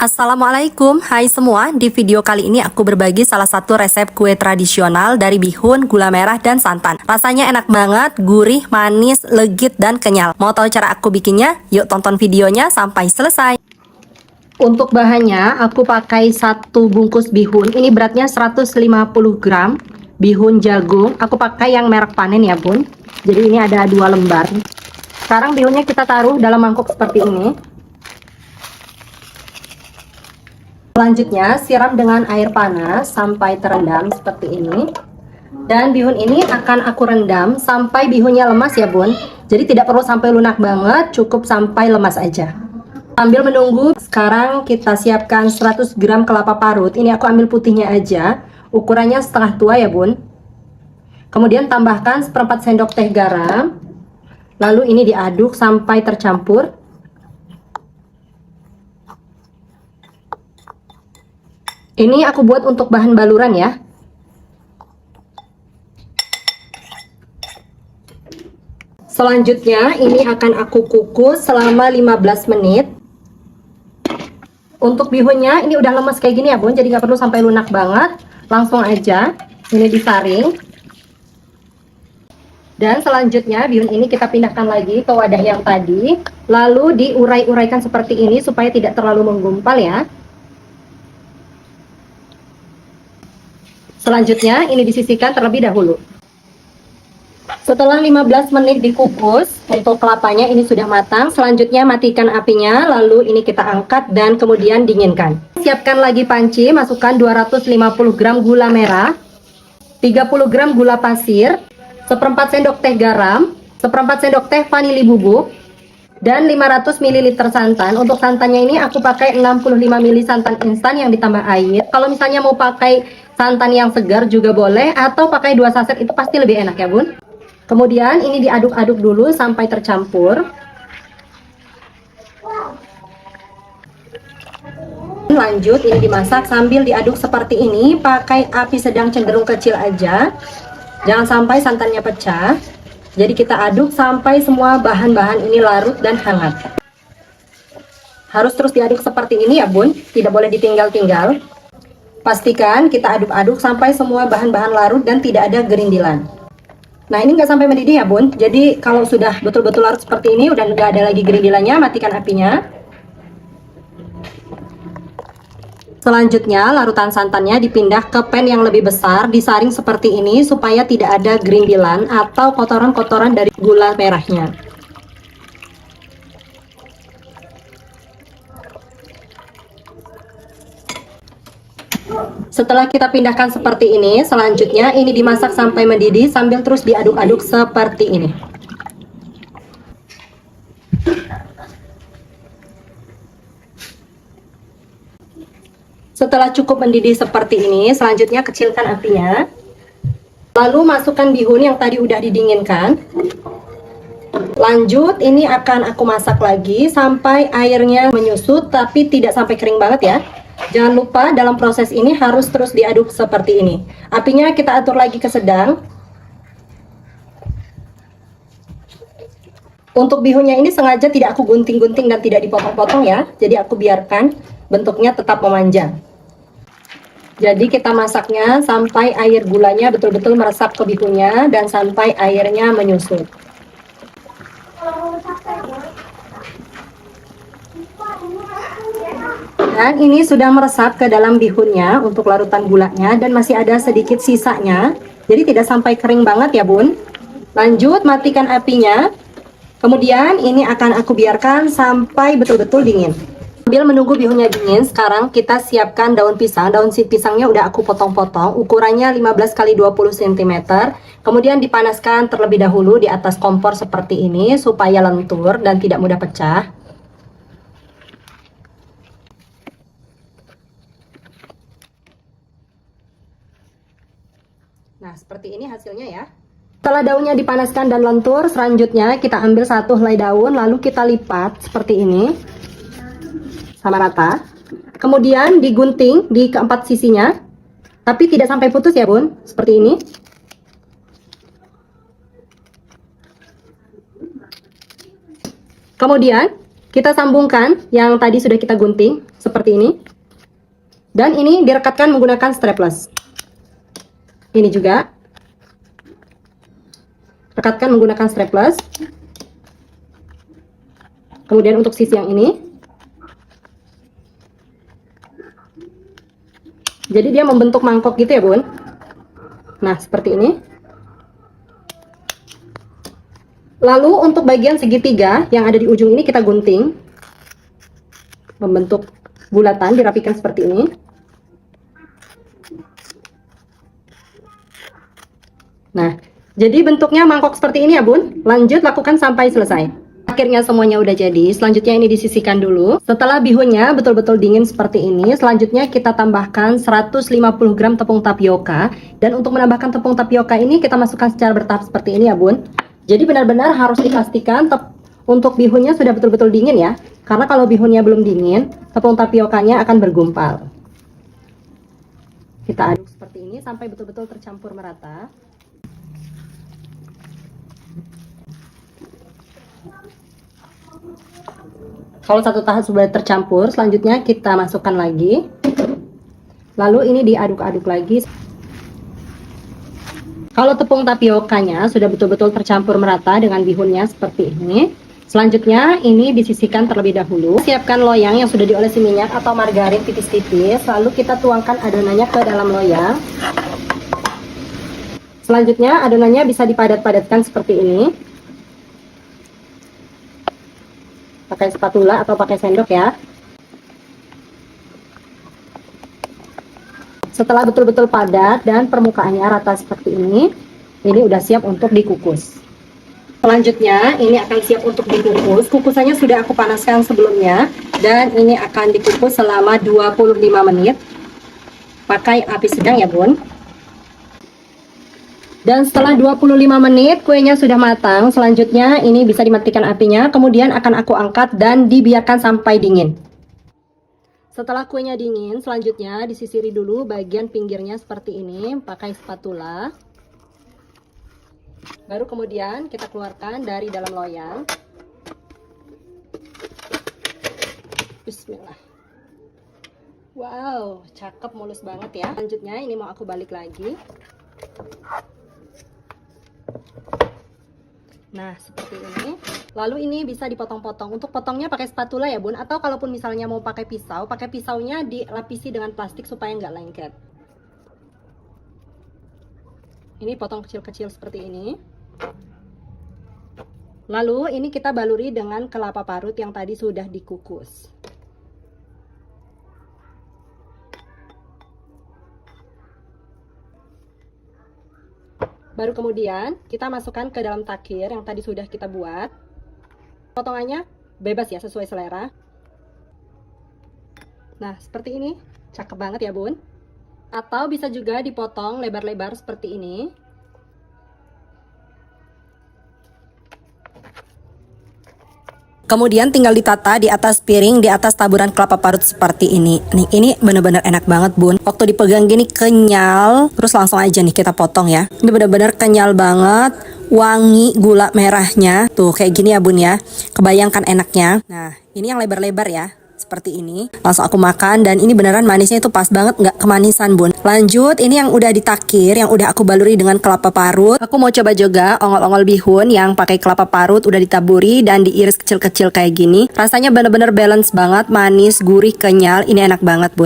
Assalamualaikum, hai semua. Di video kali ini aku berbagi salah satu resep kue tradisional dari bihun, gula merah, dan santan. Rasanya enak banget, gurih, manis, legit, dan kenyal. Mau tahu cara aku bikinnya? Yuk tonton videonya sampai selesai. Untuk bahannya, aku pakai satu bungkus bihun. Ini beratnya 150 gram. Bihun jagung, aku pakai yang merek panen ya bun. Jadi ini ada 2 lembar. Sekarang bihunnya kita taruh dalam mangkuk seperti ini. Selanjutnya siram dengan air panas sampai terendam seperti ini. Dan bihun ini akan aku rendam sampai bihunnya lemas ya bun. Jadi tidak perlu sampai lunak banget, cukup sampai lemas aja. Sambil menunggu, sekarang kita siapkan 100 gram kelapa parut. Ini aku ambil putihnya aja, ukurannya setengah tua ya bun. Kemudian tambahkan seperempat sendok teh garam. Lalu ini diaduk sampai tercampur. Ini aku buat untuk bahan baluran ya. Selanjutnya ini akan aku kukus selama 15 menit. Untuk bihunnya ini udah lemes kayak gini ya bun, jadi nggak perlu sampai lunak banget. Langsung aja ini disaring. Dan selanjutnya bihun ini kita pindahkan lagi ke wadah yang tadi. Lalu diurai-uraikan seperti ini supaya tidak terlalu menggumpal ya. Selanjutnya ini disisihkan terlebih dahulu. Setelah 15 menit dikukus, untuk kelapanya ini sudah matang. Selanjutnya matikan apinya, lalu ini kita angkat dan kemudian dinginkan. Siapkan lagi panci, masukkan 250 gram gula merah, 30 gram gula pasir, seperempat sendok teh garam, seperempat sendok teh vanili bubuk, dan 500 ml santan. Untuk santannya ini aku pakai 65 ml santan instan yang ditambah air. Kalau misalnya mau pakai santan yang segar juga boleh, atau pakai 2 saset itu pasti lebih enak ya bun. Kemudian ini diaduk-aduk dulu sampai tercampur. Lanjut ini dimasak sambil diaduk seperti ini, pakai api sedang cenderung kecil aja. Jangan sampai santannya pecah. Jadi kita aduk sampai semua bahan-bahan ini larut dan hangat. Harus terus diaduk seperti ini ya bun, tidak boleh ditinggal-tinggal. Pastikan kita aduk-aduk sampai semua bahan-bahan larut dan tidak ada gerindilan. Nah ini nggak sampai mendidih ya bun, jadi kalau sudah betul-betul larut seperti ini, udah nggak ada lagi gerindilannya, matikan apinya. Selanjutnya larutan santannya dipindah ke pan yang lebih besar, disaring seperti ini supaya tidak ada gerindilan atau kotoran-kotoran dari gula merahnya. Setelah kita pindahkan seperti ini, selanjutnya ini dimasak sampai mendidih sambil terus diaduk-aduk seperti ini. Setelah cukup mendidih seperti ini, selanjutnya kecilkan apinya. Lalu masukkan bihun yang tadi udah didinginkan. Lanjut, ini akan aku masak lagi sampai airnya menyusut, tapi tidak sampai kering banget ya. Jangan lupa dalam proses ini harus terus diaduk seperti ini. Apinya kita atur lagi ke sedang. Untuk bihunnya ini sengaja tidak aku gunting-gunting dan tidak dipotong-potong ya. Jadi aku biarkan bentuknya tetap memanjang. Jadi kita masaknya sampai air gulanya betul-betul meresap ke bihunnya dan sampai airnya menyusut. Dan ini sudah meresap ke dalam bihunnya untuk larutan gulanya dan masih ada sedikit sisanya. Jadi tidak sampai kering banget ya bun. Lanjut matikan apinya. Kemudian ini akan aku biarkan sampai betul-betul dingin. Sambil menunggu bihunnya dingin, sekarang kita siapkan daun pisang. Daun pisangnya udah aku potong-potong, ukurannya 15 x 20 cm. Kemudian dipanaskan terlebih dahulu di atas kompor seperti ini supaya lentur dan tidak mudah pecah. Nah, seperti ini hasilnya ya. Setelah daunnya dipanaskan dan lentur, selanjutnya kita ambil satu helai daun, lalu kita lipat seperti ini. Sama rata. Kemudian digunting di keempat sisinya. Tapi tidak sampai putus ya bun, seperti ini. Kemudian Kita sambungkan yang tadi sudah kita gunting seperti ini. Dan ini direkatkan menggunakan strapless. Ini juga rekatkan menggunakan strapless. Kemudian untuk sisi yang ini, jadi dia membentuk mangkok gitu ya bun. Nah seperti ini. Lalu untuk bagian segitiga yang ada di ujung ini kita gunting, membentuk bulatan, dirapikan seperti ini. Nah, jadi bentuknya mangkok seperti ini ya bun. Lanjut lakukan sampai selesai. Akhirnya semuanya udah jadi. Selanjutnya ini disisihkan dulu. Setelah bihunnya betul-betul dingin seperti ini, selanjutnya kita tambahkan 150 gram tepung tapioka. Dan untuk menambahkan tepung tapioka ini kita masukkan secara bertahap seperti ini ya bun. Jadi benar-benar harus dipastikan untuk bihunnya sudah betul-betul dingin ya. Karena kalau bihunnya belum dingin, tepung tapiokanya akan bergumpal. Kita aduk seperti ini sampai betul-betul tercampur merata. Kalau satu tahap sudah tercampur, selanjutnya kita masukkan lagi. Lalu ini diaduk-aduk lagi. Kalau tepung tapiokanya sudah betul-betul tercampur merata dengan bihunnya seperti ini, selanjutnya ini disisihkan terlebih dahulu. Siapkan loyang yang sudah diolesi minyak atau margarin tipis-tipis, lalu kita tuangkan adonannya ke dalam loyang. Selanjutnya adonannya bisa dipadat-padatkan seperti ini. Pakai spatula atau pakai sendok ya. Setelah betul-betul padat dan permukaannya rata seperti ini udah siap untuk dikukus. Selanjutnya ini akan siap untuk dikukus. Kukusannya sudah aku panaskan sebelumnya dan ini akan dikukus selama 25 menit. Pakai api sedang ya bun. Dan setelah 25 menit kuenya sudah matang, selanjutnya ini bisa dimatikan apinya, kemudian akan aku angkat dan dibiarkan sampai dingin. Setelah kuenya dingin, selanjutnya disisiri dulu bagian pinggirnya seperti ini, pakai spatula. Baru kemudian kita keluarkan dari dalam loyang. Bismillah. Wow, cakep, mulus banget ya. Selanjutnya ini mau aku balik lagi. Nah seperti ini. Lalu ini bisa dipotong-potong. Untuk potongnya pakai spatula ya bun, atau kalaupun misalnya mau pakai pisaunya dilapisi dengan plastik supaya nggak lengket. Ini potong kecil-kecil seperti ini. Lalu ini kita baluri dengan kelapa parut yang tadi sudah dikukus. Baru kemudian kita masukkan ke dalam takir yang tadi sudah kita buat. Potongannya bebas ya, sesuai selera. Nah seperti ini, cakep banget ya bun. Atau bisa juga dipotong lebar-lebar seperti ini. Kemudian tinggal ditata di atas piring, di atas taburan kelapa parut seperti ini. Nih, ini bener-bener enak banget bun. Waktu dipegang gini kenyal, terus langsung aja nih kita potong ya. Ini bener-bener kenyal banget, wangi gula merahnya. Tuh kayak gini ya bun ya. Kebayangkan enaknya. Nah, ini yang lebar-lebar ya. Seperti ini, langsung aku makan dan ini beneran manisnya itu pas banget, nggak kemanisan bun. Lanjut, ini yang udah ditakir, yang udah aku baluri dengan kelapa parut. Aku mau coba juga ongol-ongol bihun yang pakai kelapa parut udah ditaburi dan diiris kecil-kecil kayak gini. Rasanya bener-bener balance banget, manis, gurih, kenyal. Ini enak banget bun.